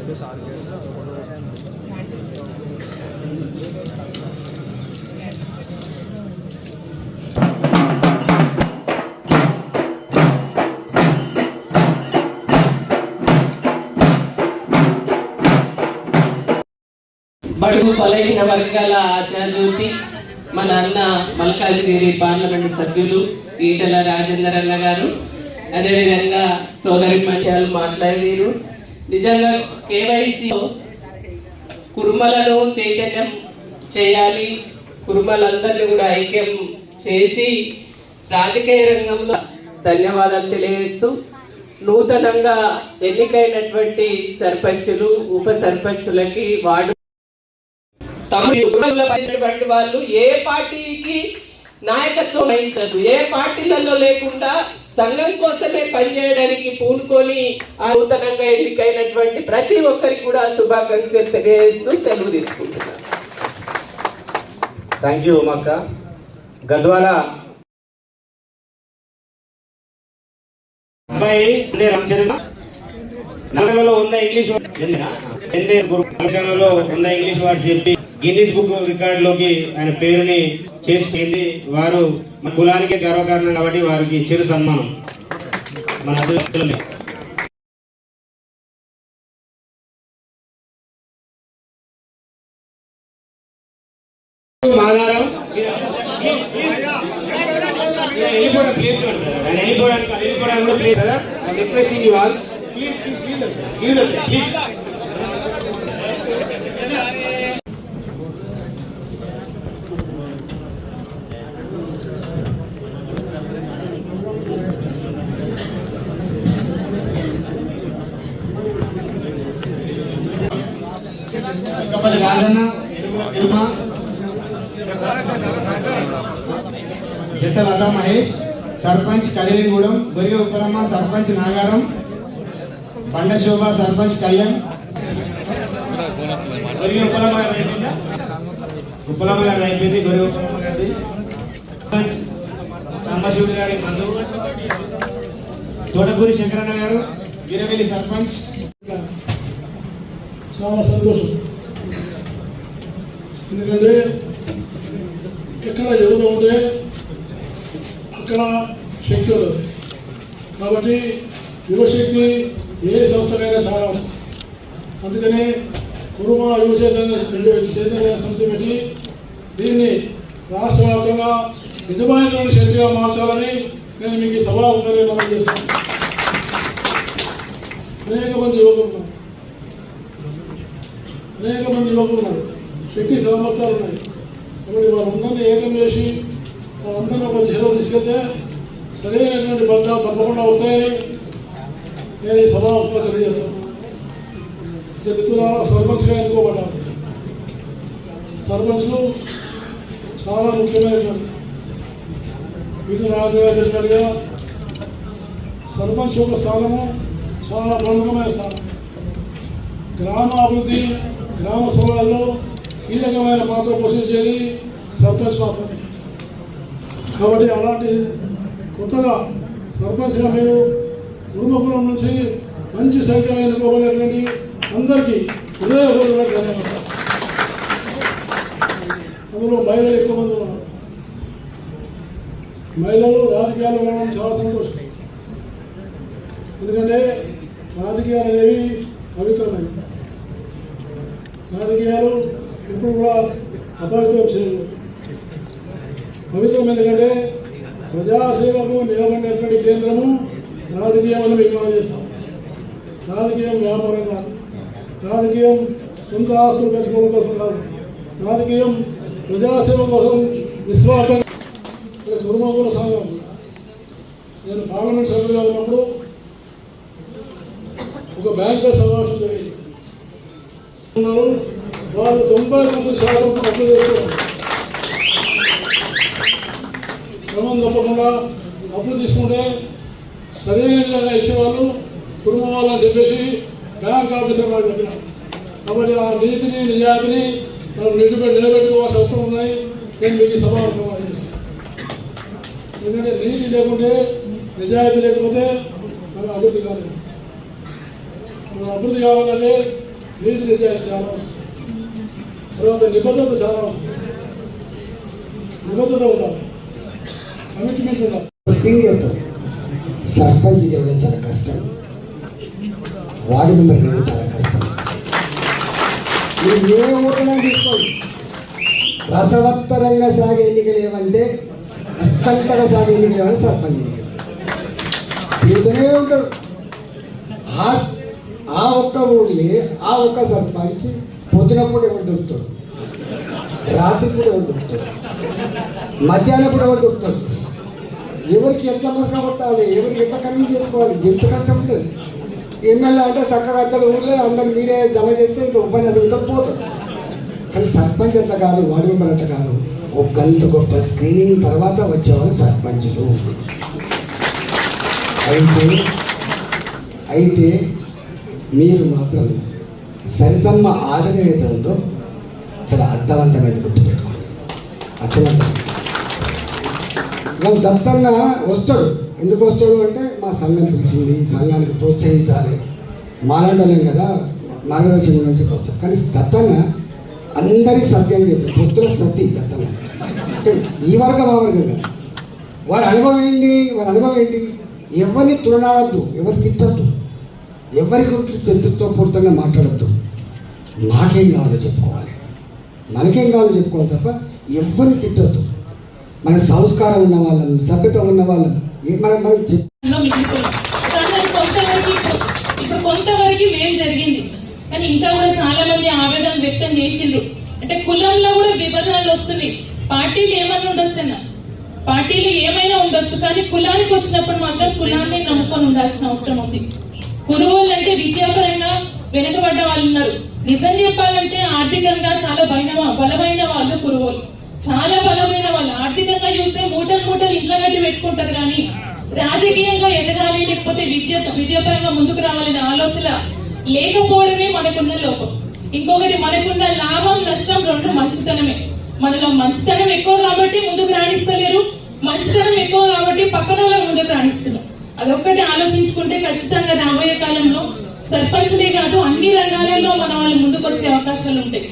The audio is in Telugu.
బడుగు బలహీన వర్గాల ఆశాజ్యోతి మన అన్న మల్కాజ్గిరి పార్లమెంటు సభ్యులు ఈటల రాజేందర్ అన్న గారు, అదేవిధంగా సోదరి మంచాలు మాట్లాడారు. నిజంగా కేవైసీ కుర్మలను చైతన్యం చేయాలి, కుర్మలందరినీ కూడా ఐక్యం చేసి రాజకీయ రంగంలో ధన్యవాదాలు తెలియజేస్తూ, నూతనంగా ఎన్నికైనటువంటి సర్పంచులు ఉప సర్పంచులకి వార్డు తమటువంటి వాళ్ళు ఏ పార్టీకి నాయకత్వం వహించదు, ఏ పార్టీలలో లేకుండా సంఘం కోసమే పనిచేయడానికి పూనుకొని ఆ నూతనంగా ఎన్నికైనటువంటి ప్రతి ఒక్కరికి కూడా శుభాకాంక్షలు తెలియజేస్తూ సెలవు తీసుకుంటున్నాను. Thank you ఉమక్క. గద్వాల అబ్బాయి నగరంలో ఉన్న ఇంగ్లీష్ ఉన్న ఇంగ్లీష్ వర్డ్ చెప్పి గిన్నిస్ బుక్ రికార్డులోకి ఆయన పేరుని చేర్చింది. వారు మన కులానికి గర్వకారణం కాబట్టి వారికి చిరు సన్మానం మన అభివృద్ధులమే. మాదారం వెళ్ళిపోవడం ప్లేస్ ఆయన వెళ్ళిపోవడానికి కూడా ప్లేస్ కదా. Requesting you all please. Rajanna Jatta Lata Mahesh, sarpanch Kalirigudem, Boriga Uppalamma sarpanch Nagaram, Banda Shobha sarpanch Kalyan, బొరిగ Uppalamma గారు అయిపోయింది, బొరిగ ఉప్పలమ్మ గారిది, సర్పంచ్ సాంబశివుడి గారి మందు, తోటపూరి శంకరన్న గారు, గిరవెల్లి సర్పంచ్. చాలా సంతోషం, ఎందుకంటే ఎక్కడ యువత ఉంటే అక్కడ శక్తి ఉంటుంది. కాబట్టి యువశక్తి ఏ సంస్థకైనా చాలా అవసరం. అందుకని కురుమ యువ చైతన్య సంస్థ పెట్టి దీన్ని రాష్ట్ర వ్యాప్తంగా నిజమైనటువంటి శక్తిగా మార్చాలని నేను మీకు సభాముఖంగా మనం చేస్తాను. అనేక మంది యువకులు ఉన్నారు, శక్తి సామర్థ్యాలు ఉన్నాయి. కాబట్టి వాళ్ళందరినీ ఏకం చేసి వాళ్ళందరినీ ఒక దిశలో తీసుకెళ్తే సరైనటువంటి ఫలితాలు తప్పకుండా వస్తాయని నేను ఈ సభాముఖంగా తెలియజేస్తాను. మిత్రులారా, సర్పంచ్గా ఎన్నుకోబడ్డాను. సర్పంచ్లు చాలా ముఖ్యమైనటువంటి వీటిని రాజుగారు చెప్పినట్టుగా సర్పంచ్ యొక్క స్థానము చాలా ప్రముఖమైన స్థానం. గ్రామాభివృద్ధి, గ్రామ సభలలో కీలకమైన పాత్ర పోషించేది సర్పంచ్ మాత్రమే. కాబట్టి అలాంటి కొత్తగా సర్పంచ్గా మీరు కుటుంబపురం నుంచి మంచి సంఖ్యలో ఎన్నుకోబడినటువంటి అందరికీ హృదయపూర్వక ధన్యవాదాలు. అందులో మహిళలు ఎక్కువ మంది ఉన్నారు. మహిళలు రాజకీయాల్లో ఉండడం చాలా సంతోషం. ఎందుకంటే రాజకీయాలు అనేవి పవిత్రమైనవి. రాజకీయాలు ఎప్పుడు కూడా అపవిత్రం చేయలేదు. పవిత్రం ఎందుకంటే ప్రజాసేవకు నిలబడినటువంటి కేంద్రము రాజకీయం అని విజ్ఞానం చేస్తాం. రాజకీయం వ్యాపారం కాదు, రాజకీయం సొంత ఆస్తులు పెంచుకోవడం కోసం కాదు, రాజకీయం ప్రజాసేవ కోసం నిస్వార్థం. కురుమకుల సంఘం నేను పార్లమెంట్ సభ్యులుగా ఉన్నప్పుడు ఒక బ్యాంకర్ సమావేశం జరిగింది. వాళ్ళు 99% అప్పు చేస్తున్నారు. క్రమం తప్పకుండా అప్పులు తీసుకుంటే సరైన విధంగా ఇచ్చేవాళ్ళు కుటుంబం వాళ్ళని చెప్పేసి బ్యాంక్ ఆఫీసర్ వాళ్ళు చెప్పినారు. కాబట్టి ఆ నీతిని నిజాయితీని మనం నిలబెట్టుకోవాల్సిన అవసరం ఉన్నాయి. నేను మీకు సభాముఖంగా చేస్తాను. ఎందుకంటే నీతి లేకుంటే, నిజాయితీ లేకపోతే మనం అభివృద్ధి కాలేదు. మనం అభివృద్ధి కావాలంటే నీతి నిజాయితీ చాలా అవసరం. తర్వాత నిబద్ధత చాలా అవసరం. నిబద్ధత ఉండాలి, కమిట్మెంట్ ఉండాలి. సర్పంచ్ ఇవ్వడం చాలా కష్టం, వార్డు మెంబర్ ఇవ్వడం చాలా కష్టం. మీరు ఏ ఓటైనా తీసుకోండి, రసవత్తరంగా సాగే ఎన్నికలు ఏమంటే ఉత్కంఠగా సాగే ఎన్నికలు ఏమని సర్పంచ్ తిరుగుతూనే ఉంటాడు. ఆ ఒక్క ఊళ్ళే ఆ ఒక్క సర్పంచ్ పొద్దునప్పుడు ఎవరు దొరుకుతాడు, రాత్రి కూడా ఎవరు దొరుకుతాడు, మధ్యాహ్నం కూడా ఎవరు దొరుకుతాడు. ఎవరికి ఎంత మస్కా కొట్టాలి, ఎవరికి ఎంత కన్వీన్స్ చేసుకోవాలి, ఎంత కష్టం ఉంటుంది. ఎమ్మెల్యే అంటే చక్కగా అక్కడ ఊళ్ళో అందరు మీరే జమ చేస్తే ఇంకా ఉపన్యాసం పోతాడు. కానీ సర్పంచ్ అట్లా కాదు, వార్డు మెంబర్ అట్లా కాదు. ఒక గంట గొప్ప స్క్రీనింగ్ తర్వాత వచ్చేవాళ్ళు సర్పంచులు. అయితే మీరు మాత్రం సరితమ్మ ఆదరణ ఏదైతే ఉందో చాలా అర్థవంతమైన గుర్తుపెట్టుకోండి, అర్థవంతమైన. వాళ్ళు దత్తన్న వస్తాడు, ఎందుకు వస్తాడు అంటే మా సంఘం పిలిచింది, సంఘానికి ప్రోత్సహించాలి, మాట్లాడలేం కదా, మార్గదర్శనం నుంచి వచ్చాడు. కానీ దత్తన్న అందరి సత్యం చెప్పి పొత్తుల సత్తి దత్తన్న అంటే ఈ వర్గం ఆ వర్గం కదా. వారి అనుభవం ఏంటి, ఎవరిని తులనాడద్దు, ఎవరు తిట్టద్దు, ఎవరి గురించి పూర్తంగా మాట్లాడద్దు. నాకేం కావాలో చెప్పుకోవాలి, మనకేం కావాలో చెప్పుకోవాలి తప్ప ఎవరిని తిట్టద్దు. మన సంస్కారం ఉన్న వాళ్ళని, సభ్యత ఉన్న వాళ్ళని మనం ఇప్పుడు కొంతవరకు మేలు జరిగింది, కానీ ఇంకా కూడా చాలా మంది ఆవేదన వ్యక్తం చేసిండ్రు. అంటే కులంలో కూడా విభజనలు వస్తున్నాయి. పార్టీలు ఏమైనా ఉండొచ్చు అన్న, పార్టీలు ఏమైనా ఉండొచ్చు, కానీ కులానికి వచ్చినప్పుడు మాత్రం కులాన్ని నమ్ముకొని ఉండాల్సిన అవసరం ఉంది. కురువోళ్ళు అంటే విద్యాపరంగా వెనుకబడ్డ వాళ్ళు ఉన్నారు. నిజం చెప్పాలంటే ఆర్థికంగా చాలా బలమైన వాళ్ళు కురువోళ్ళు, చాలా బలమైన వాళ్ళు. ఆర్థికంగా చూస్తే మూటలు ఇంట్లో కట్టి పెట్టుకుంటారు, కానీ రాజకీయంగా ఎదగాలి, లేకపోతే విద్యాపరంగా ముందుకు రావాలనే ఆలోచన లేకపోవడమే మనకున్న లోపం. ఇంకొకటి, మనకున్న లాభం నష్టం రెండు మంచితనమే. మనలో మంచితనం ఎక్కువ కాబట్టి ముందుకు రాణిస్తలేరు, మంచితనం ఎక్కువ కాబట్టి పక్కన వాళ్ళ ముందుకు రాణిస్తున్నాం. అదొక్కటి ఆలోచించుకుంటే ఖచ్చితంగా రాబోయే కాలంలో సర్పంచ్లే కాదు అన్ని రంగాలలో మన వాళ్ళు ముందుకు వచ్చే అవకాశాలు ఉంటాయి.